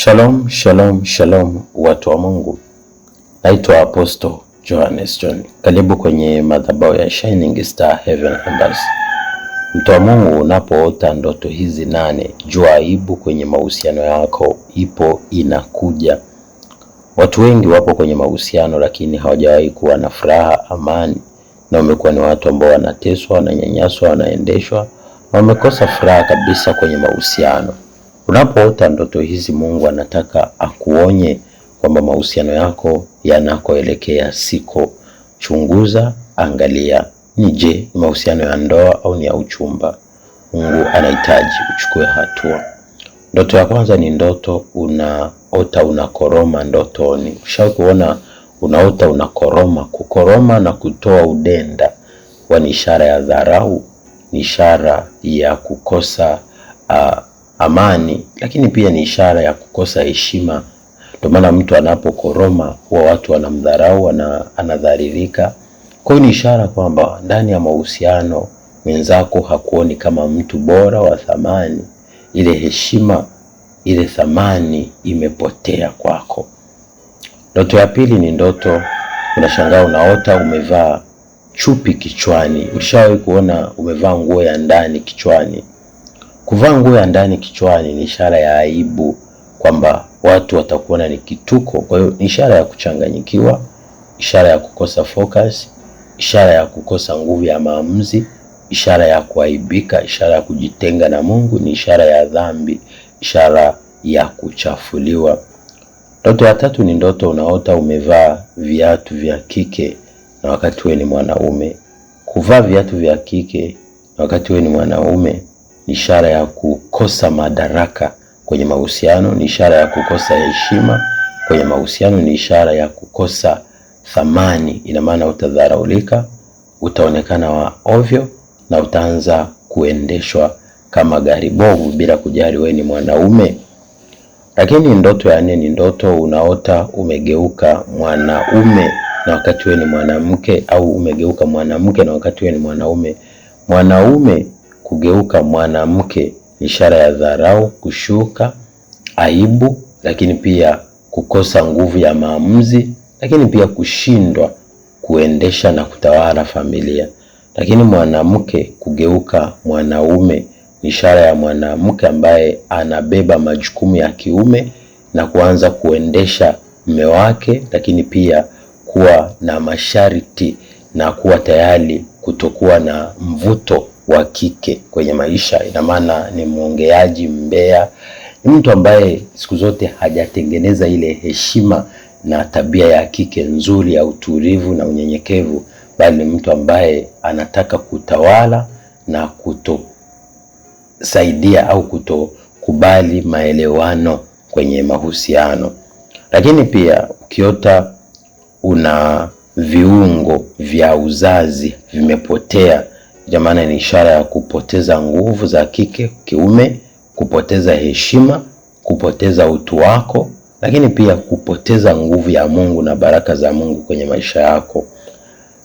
Shalom, shalom, shalom watu wa Mungu. Naitwa Apostle Johannes John. Karibu kwenye madhabahu ya Shining Star Heaven Embassy. Mtu wa Mungu, unapoota ndoto hizi 8, jua aibu kwenye mahusiano yako ipo inakuja. Watu wengi wapo kwenye mahusiano lakini hawajawahi kuwa na furaha, amani, na wamekuwa ni watu ambao wanateswa, wananyanyaswa, wanaendeshwa, na wamekosa furaha kabisa kwenye mahusiano. Unapoota ndoto hizi, Mungu anataka akuonye kwamba mahusiano yako yanakoelekea siko. Chunguza, angalia, je, ni mahusiano ya ndoa au ni ya uchumba? Mungu anahitaji uchukue hatua. Ndoto ya kwanza ni ndoto unaota unakoroma ndotoni. Ushawahi kuona unaota unakoroma? Kukoroma na kutoa udenda ni ishara ya dharau, ni ishara ya kukosa amani, lakini pia ni ishara ya kukosa heshima. Ndio maana mtu anapokoroma huwa watu wanamdharau, anadhalilika. Kwa hiyo ni ishara kwamba ndani ya mahusiano mwenzako hakuoni kama mtu bora wa thamani. Ile heshima, ile thamani imepotea kwako. Ndoto ya pili ni ndoto unashangaa unaota umevaa chupi kichwani. Ulishawahi kuona umevaa nguo ya ndani kichwani? Kuvaa nguo ya ndani kichwani ni ishara ya aibu, kwamba watu watakuona ni kituko. Kwa hiyo ni ishara ya kuchanganyikiwa, ishara ya kukosa focus, ishara ya kukosa nguvu ya maamuzi, ishara ya kuaibika, ishara ya kujitenga na Mungu, ni ishara ya dhambi, ishara ya kuchafuliwa. Ndoto ya tatu ni ndoto unaota umevaa viatu vya kike na wakati wewe ni mwanaume. Kuvaa viatu vya kike na wakati wewe ni mwanaume ni ishara ya kukosa madaraka kwenye mahusiano, ni ishara ya kukosa heshima kwenye mahusiano, ni ishara ya kukosa thamani. Ina maana utadharaulika, utaonekana wa ovyo, na utaanza kuendeshwa kama gari bovu bila kujali wewe ni mwanaume. Lakini ndoto ya 4 ni ndoto unaota umegeuka mwanaume na wakati wewe ni mwanamke, au umegeuka mwanamke na wakati wewe ni mwanaume. Mwanaume kugeuka mwanamke ni ishara ya dharau, kushuka, aibu, lakini pia kukosa nguvu ya maamuzi, lakini pia kushindwa kuendesha na kutawala familia. Lakini mwanamke kugeuka mwanaume ni ishara ya mwanamke ambaye anabeba majukumu ya kiume na kuanza kuendesha mume wake, lakini pia kuwa na masharti na kuwa tayari kutokuwa na mvuto wa kike kwenye maisha. Ina maana ni mwongeaji, mbea, ni mtu ambaye siku zote hajatengeneza ile heshima na tabia ya kike nzuri ya utulivu na unyenyekevu, bali ni mtu ambaye anataka kutawala na kutosaidia au kutokubali maelewano kwenye mahusiano. Lakini pia ukiota una viungo vya uzazi vimepotea, jamani, ni ishara ya kupoteza nguvu za kike kiume, kupoteza heshima, kupoteza utu wako, lakini pia kupoteza nguvu ya Mungu na baraka za Mungu kwenye maisha yako.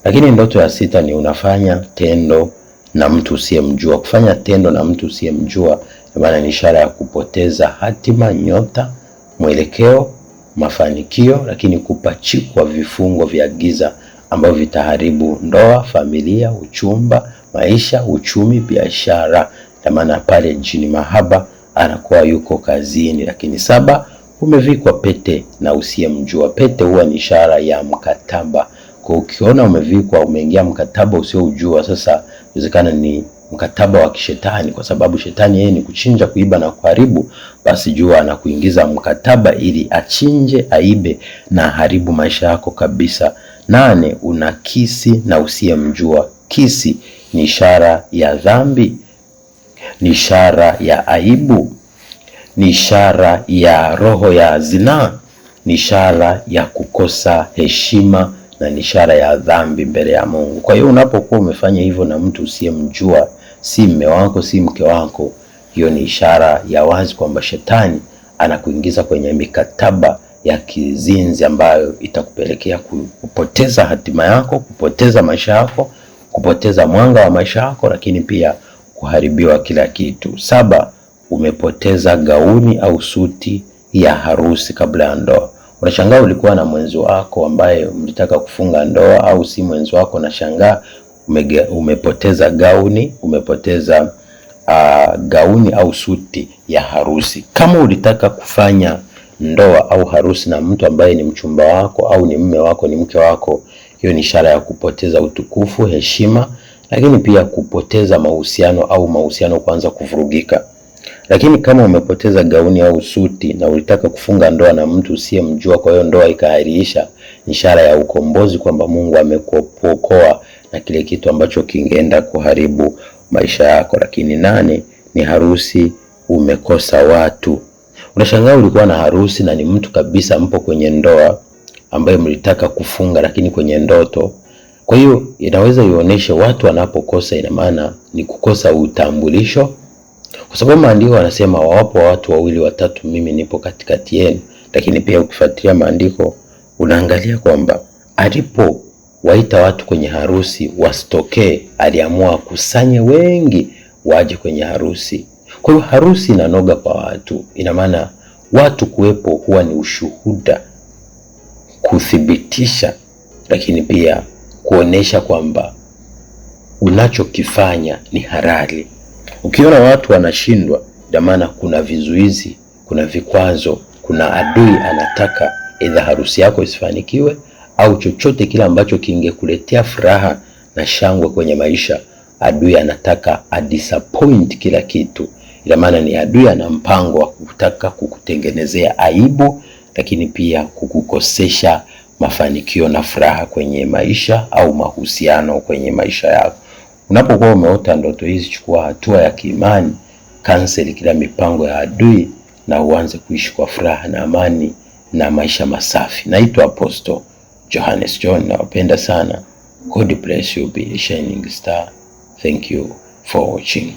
Lakini ndoto ya 6 ni unafanya tendo na mtu usiyemjua. Kufanya tendo na mtu usiyemjua jamani, ni ishara ya kupoteza hatima, nyota, mwelekeo, mafanikio, lakini kupachikwa vifungo vya giza ambavyo vitaharibu ndoa, familia, uchumba, maisha, uchumi, biashara. Kwa maana pale jini mahaba anakuwa yuko kazini. Lakini 7, umevikwa pete na usiyemjua. Pete huwa ni ishara ya mkataba. Kwa ukiona umevikwa, umeingia mkataba usiojua, sasa inawezekana ni mkataba wa kishetani, kwa sababu shetani yeye ni kuchinja, kuiba na kuharibu. Basi jua anakuingiza mkataba ili achinje, aibe na haribu maisha yako kabisa. 8, una kisi na usiyemjua. Kisi ni ishara ya dhambi, ni ishara ya aibu, ni ishara ya roho ya zinaa, ni ishara ya kukosa heshima na ni ishara ya dhambi mbele ya Mungu. Kwa hiyo unapokuwa umefanya hivyo na mtu usiyemjua, si mume wako, si mke wako, hiyo ni ishara ya wazi kwamba shetani anakuingiza kwenye mikataba ya kizinzi ambayo itakupelekea kupoteza hatima yako, kupoteza maisha yako, kupoteza mwanga wa maisha yako, lakini pia kuharibiwa kila kitu. 7, umepoteza gauni au suti ya harusi kabla ya ndoa. Unashangaa ulikuwa na mwenzi wako ambaye mlitaka kufunga ndoa, au si mwenzi wako, na shangaa umepoteza gauni, umepoteza gauni au suti ya harusi. Kama ulitaka kufanya ndoa au harusi na mtu ambaye ni mchumba wako au ni mume wako, ni mke wako, hiyo ni ishara ya kupoteza utukufu, heshima, lakini pia kupoteza mahusiano au mahusiano kuanza kuvurugika. Lakini kama umepoteza gauni au suti na ulitaka kufunga ndoa na mtu usiyemjua, kwa hiyo ndoa ikaahirisha, ishara ya ukombozi, kwamba Mungu amekuokoa na kile kitu ambacho kingeenda kuharibu maisha yako. Lakini 8 ni harusi umekosa watu. Unashangaa ulikuwa na harusi na ni mtu kabisa, mpo kwenye ndoa ambaye mlitaka kufunga lakini kwenye ndoto. Kwa hiyo inaweza ionyeshe watu wanapokosa, ina maana ni kukosa utambulisho, kwa sababu maandiko yanasema wawapo watu 2 watatu mimi nipo katikati yenu. Lakini pia ukifuatilia maandiko unaangalia kwamba alipowaita watu kwenye harusi wasitokee, aliamua kusanye wengi waje kwenye harusi. Kwa hiyo harusi inanoga kwa watu, ina maana watu kuwepo huwa ni ushuhuda, kuthibitisha, lakini pia kuonesha kwamba unachokifanya ni halali. Ukiona watu wanashindwa, ina maana kuna vizuizi, kuna vikwazo, kuna adui anataka either harusi yako isifanikiwe au chochote kile ambacho kingekuletea furaha na shangwe kwenye maisha. Adui anataka disappoint kila kitu. Ina maana ni adui ana mpango wa kutaka kukutengenezea aibu, lakini pia kukukosesha mafanikio na furaha kwenye maisha au mahusiano kwenye maisha yako. Unapokuwa umeota ndoto hizi, chukua hatua ya kiimani, cancel kila mipango ya adui na uanze kuishi kwa furaha na amani na maisha masafi. Naitwa Apostle Johannes John, nawapenda sana. God bless you, be a shining star. Thank you for watching.